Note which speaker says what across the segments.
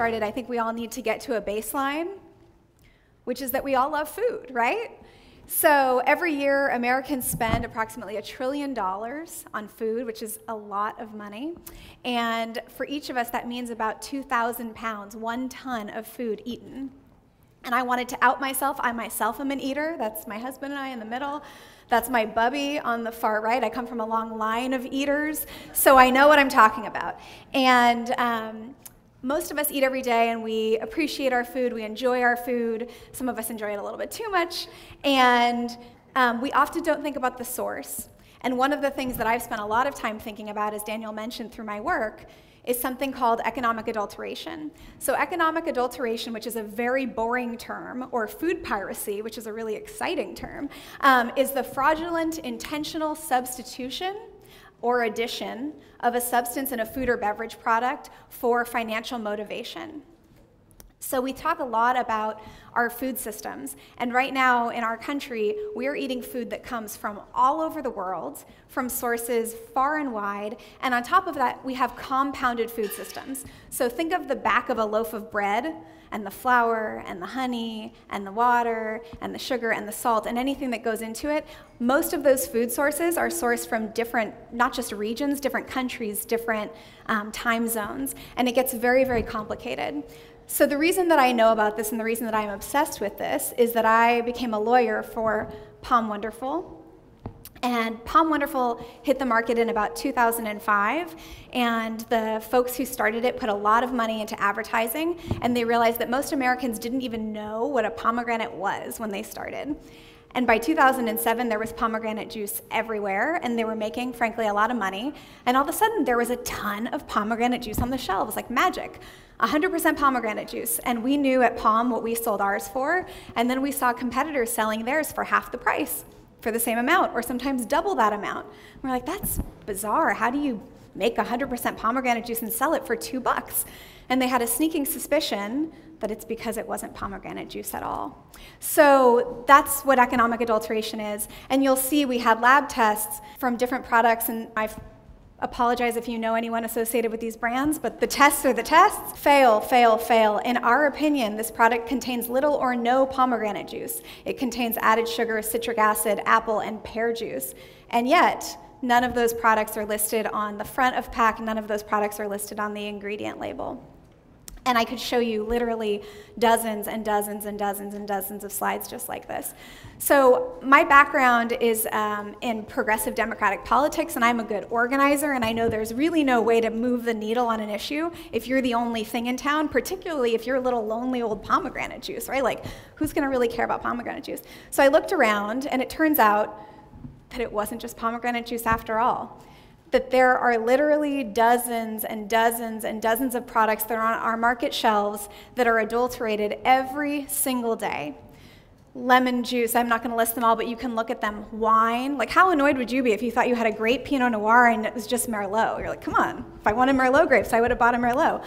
Speaker 1: started, I think we all need to get to a baseline, which is that we all love food, right? So every year, Americans spend approximately $1 trillion on food, which is a lot of money. And for each of us, that means about 2,000 pounds, 1 ton of food eaten. And I wanted to out myself. I myself am an eater. That's my husband and I in the middle. That's my bubby on the far right. I come from a long line of eaters, so I know what I'm talking about. And most of us eat every day, and we appreciate our food, we enjoy our food. Some of us enjoy it a little bit too much, and we often don't think about the source. And one of the things that I've spent a lot of time thinking about, as Daniel mentioned through my work, is something called economic adulteration. So economic adulteration, which is a very boring term, or food piracy, which is a really exciting term, is the fraudulent intentional substitution or addition of a substance in a food or beverage product for financial motivation. So we talk a lot about our food systems, and right now in our country, we're eating food that comes from all over the world, from sources far and wide, and on top of that, we have compounded food systems. So think of the back of a loaf of bread, and the flour, and the honey, and the water, and the sugar, and the salt, and anything that goes into it. Most of those food sources are sourced from different, not just regions, different countries, different time zones, and it gets very, very complicated. So the reason that I know about this and the reason that I'm obsessed with this is that I became a lawyer for Palm Wonderful. And Palm Wonderful hit the market in about 2005, and the folks who started it put a lot of money into advertising, and they realized that most Americans didn't even know what a pomegranate was when they started. And by 2007, there was pomegranate juice everywhere, and they were making, frankly, a lot of money. And all of a sudden, there was a ton of pomegranate juice on the shelves, like magic. 100% pomegranate juice. And we knew at Palm what we sold ours for, and then we saw competitors selling theirs for half the price, for the same amount, or sometimes double that amount. We're like, that's bizarre. How do you make 100% pomegranate juice and sell it for $2? And they had a sneaking suspicion that it's because it wasn't pomegranate juice at all. So that's what economic adulteration is. And you'll see we had lab tests from different products, and I apologize if you know anyone associated with these brands, but the tests are the tests. Fail, fail, fail. In our opinion, this product contains little or no pomegranate juice. It contains added sugar, citric acid, apple, and pear juice. And yet, none of those products are listed on the front of pack. None of those products are listed on the ingredient label. And I could show you literally dozens and dozens and dozens and dozens of slides just like this. So my background is in progressive democratic politics, and I'm a good organizer, and I know there's really no way to move the needle on an issue if you're the only thing in town, particularly if you're a little lonely old pomegranate juice, right? Like, who's gonna really care about pomegranate juice? So I looked around, and it turns out that it wasn't just pomegranate juice after all. That there are literally dozens and dozens and dozens of products that are on our market shelves that are adulterated every single day. Lemon juice, I'm not going to list them all, but you can look at them. Wine, like how annoyed would you be if you thought you had a great Pinot Noir and it was just Merlot? You're like, come on, if I wanted Merlot grapes, I would have bought a Merlot.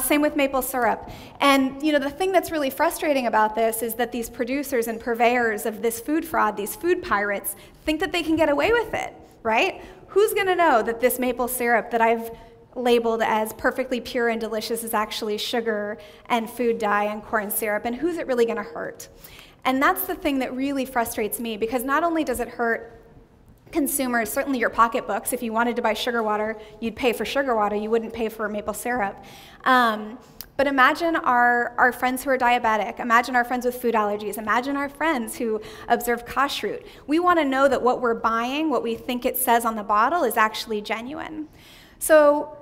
Speaker 1: Same with maple syrup. And you know, the thing that's really frustrating about this is that these producers and purveyors of this food fraud, these food pirates, think that they can get away with it, right? Who's going to know that this maple syrup that I've labeled as perfectly pure and delicious is actually sugar and food dye and corn syrup, and who's it really going to hurt? And that's the thing that really frustrates me, because not only does it hurt consumers, certainly your pocketbooks. If you wanted to buy sugar water, you'd pay for sugar water, you wouldn't pay for maple syrup. But imagine our friends who are diabetic, imagine our friends with food allergies, imagine our friends who observe kashrut. We want to know that what we're buying, what we think it says on the bottle, is actually genuine. So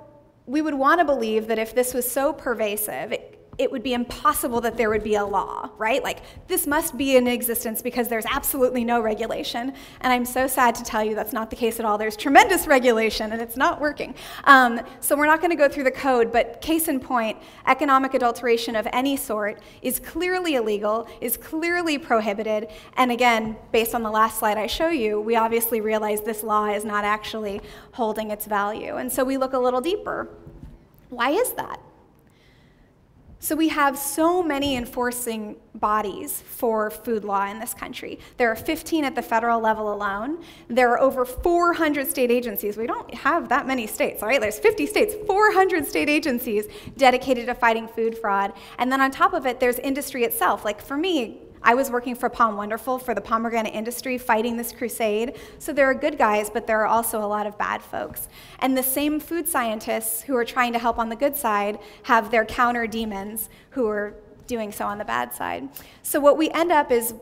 Speaker 1: we would want to believe that if this was so pervasive, it would be impossible that there would be a law, right? Like, this must be in existence because there's absolutely no regulation. And I'm so sad to tell you that's not the case at all. There's tremendous regulation, and it's not working. So we're not going to go through the code, but case in point, economic adulteration of any sort is clearly illegal, is clearly prohibited. And again, based on the last slide I show you, we obviously realize this law is not actually holding its value. And so we look a little deeper. Why is that? So we have so many enforcing bodies for food law in this country. There are 15 at the federal level alone. There are over 400 state agencies. We don't have that many states, all right? There's 50 states, 400 state agencies dedicated to fighting food fraud. And then on top of it, there's industry itself. Like for me, I was working for Palm Wonderful for the pomegranate industry, fighting this crusade. So there are good guys, but there are also a lot of bad folks. And the same food scientists who are trying to help on the good side have their counter demons who are doing so on the bad side. So what we end up is,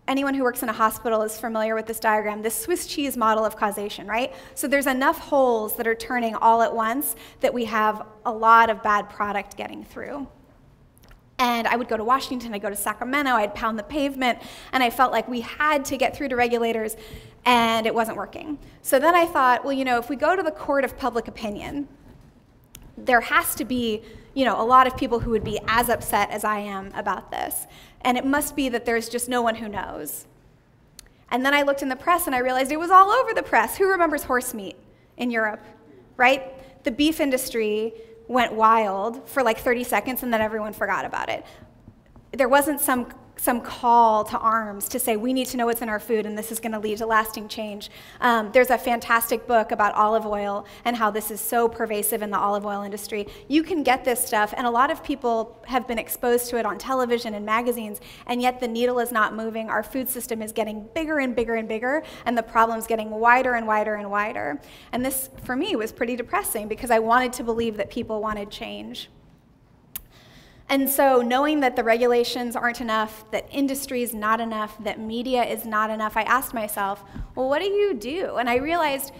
Speaker 1: anyone who works in a hospital is familiar with this diagram, this Swiss cheese model of causation, right? So there's enough holes that are turning all at once that we have a lot of bad product getting through. And I would go to Washington, I'd go to Sacramento, I'd pound the pavement, and I felt like we had to get through to regulators, and it wasn't working. So then I thought, well, if we go to the court of public opinion, there has to be, a lot of people who would be as upset as I am about this. And it must be that there's just no one who knows. And then I looked in the press, and I realized it was all over the press. Who remembers horse meat in Europe, right? The beef industry went wild for like 30 seconds and then everyone forgot about it. There wasn't some call to arms to say we need to know what's in our food and this is going to lead to lasting change. There's a fantastic book about olive oil and how this is so pervasive in the olive oil industry. You can get this stuff, and a lot of people have been exposed to it on television and magazines, and yet the needle is not moving. Our food system is getting bigger and bigger and bigger, and the problem's getting wider and wider and wider. And this, for me, was pretty depressing because I wanted to believe that people wanted change. And so knowing that the regulations aren't enough, that industry is not enough, that media is not enough, I asked myself, well, what do you do? And I realized,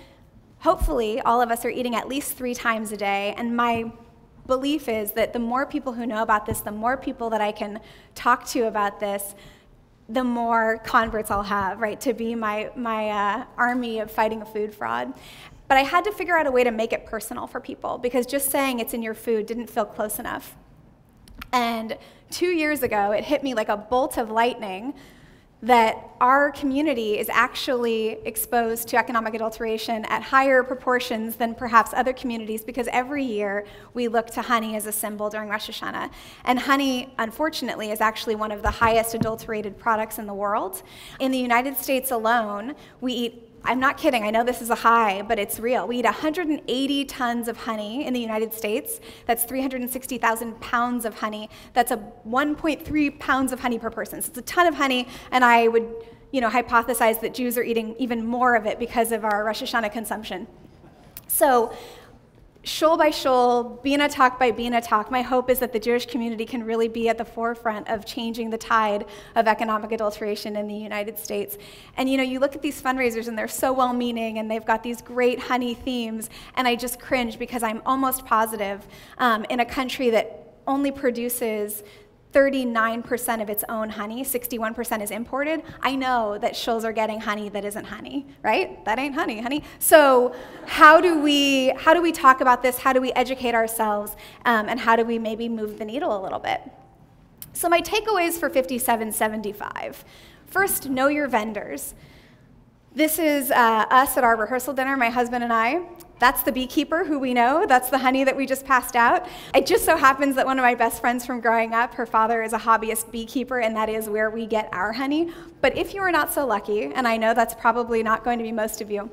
Speaker 1: hopefully, all of us are eating at least 3 times a day, and my belief is that the more people who know about this, the more people that I can talk to about this, the more converts I'll have, right, to be my army of fighting food fraud. But I had to figure out a way to make it personal for people, because just saying it's in your food didn't feel close enough. And 2 years ago, it hit me like a bolt of lightning that our community is actually exposed to economic adulteration at higher proportions than perhaps other communities, because every year we look to honey as a symbol during Rosh Hashanah. And honey, unfortunately, is actually one of the highest adulterated products in the world. In the United States alone, we eat, I'm not kidding, I know this is a high, but it's real. We eat 180 tons of honey in the United States. That's 360,000 pounds of honey. That's 1.3 pounds of honey per person. So it's a ton of honey, and I would hypothesize that Jews are eating even more of it because of our Rosh Hashanah consumption. So shul by shul, bina talk by bina talk, my hope is that the Jewish community can really be at the forefront of changing the tide of economic adulteration in the United States. And you look at these fundraisers and they're so well-meaning and they've got these great honey themes, and I just cringe because I'm almost positive in a country that only produces 39% of its own honey, 61% is imported. I know that shuls are getting honey that isn't honey, right? That ain't honey. So how do we talk about this? How do we educate ourselves? And how do we maybe move the needle a little bit? So my takeaways for 5775. First, know your vendors. This is us at our rehearsal dinner, my husband and I. That's the beekeeper who we know. That's the honey that we just passed out. It just so happens that one of my best friends from growing up, her father is a hobbyist beekeeper, and that is where we get our honey. But if you are not so lucky, and I know that's probably not going to be most of you,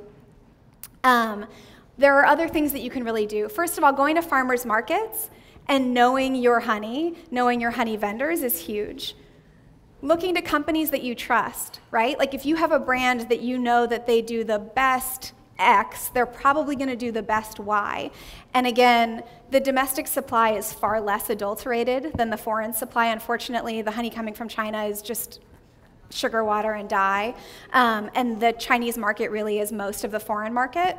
Speaker 1: there are other things that you can really do. First of all, going to farmers markets and knowing your honey vendors is huge. Looking to companies that you trust, right? Like if you have a brand that you know that they do the best X, they're probably going to do the best Y. And again, the domestic supply is far less adulterated than the foreign supply. Unfortunately, the honey coming from China is just sugar, water, and dye. And the Chinese market really is most of the foreign market.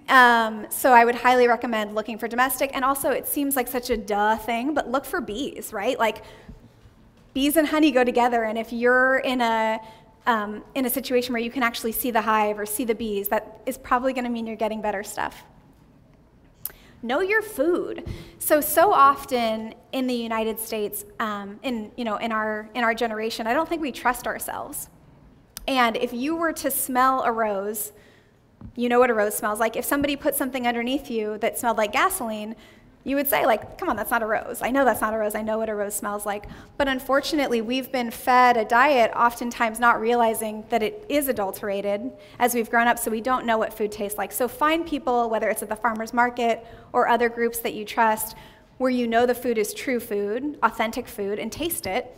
Speaker 1: So I would highly recommend looking for domestic. And also, it seems like such a duh thing, but look for bees, right? Like, bees and honey go together, and if you're in a situation where you can actually see the hive or see the bees, that is probably going to mean you're getting better stuff. Know your food. So often in the United States, in our generation, I don't think we trust ourselves. And if you were to smell a rose, you know what a rose smells like. If somebody put something underneath you that smelled like gasoline, You would say, like, come on, that's not a rose. I know that's not a rose. I know what a rose smells like. But unfortunately, we've been fed a diet, oftentimes not realizing that it is adulterated as we've grown up, so we don't know what food tastes like. So find people, whether it's at the farmer's market or other groups that you trust, where you know the food is true food, authentic food, and taste it,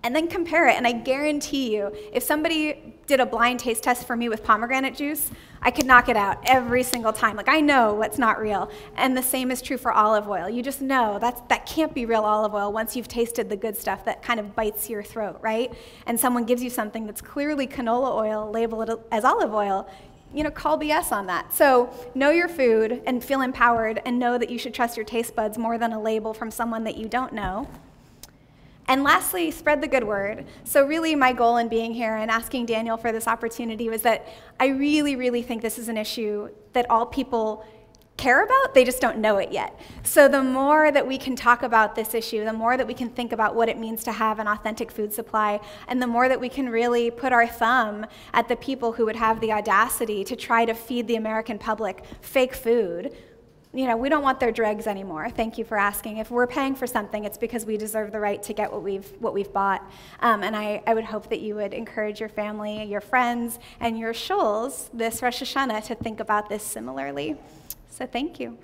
Speaker 1: and then compare it. And I guarantee you, if somebody did a blind taste test for me with pomegranate juice, I could knock it out every single time. Like, I know what's not real. And the same is true for olive oil. You just know that can't be real olive oil once you've tasted the good stuff that kind of bites your throat, right? And someone gives you something that's clearly canola oil, label it as olive oil, call BS on that. So know your food and feel empowered, and know that you should trust your taste buds more than a label from someone that you don't know. And lastly, spread the good word. So really my goal in being here and asking Daniel for this opportunity was that I really, really think this is an issue that all people care about, they just don't know it yet. So the more that we can talk about this issue, the more that we can think about what it means to have an authentic food supply, and the more that we can really put our thumb at the people who would have the audacity to try to feed the American public fake food. We don't want their dregs anymore. Thank you for asking. If we're paying for something, it's because we deserve the right to get what we've bought. And I would hope that you would encourage your family, your friends, and your shuls this Rosh Hashanah to think about this similarly. So thank you.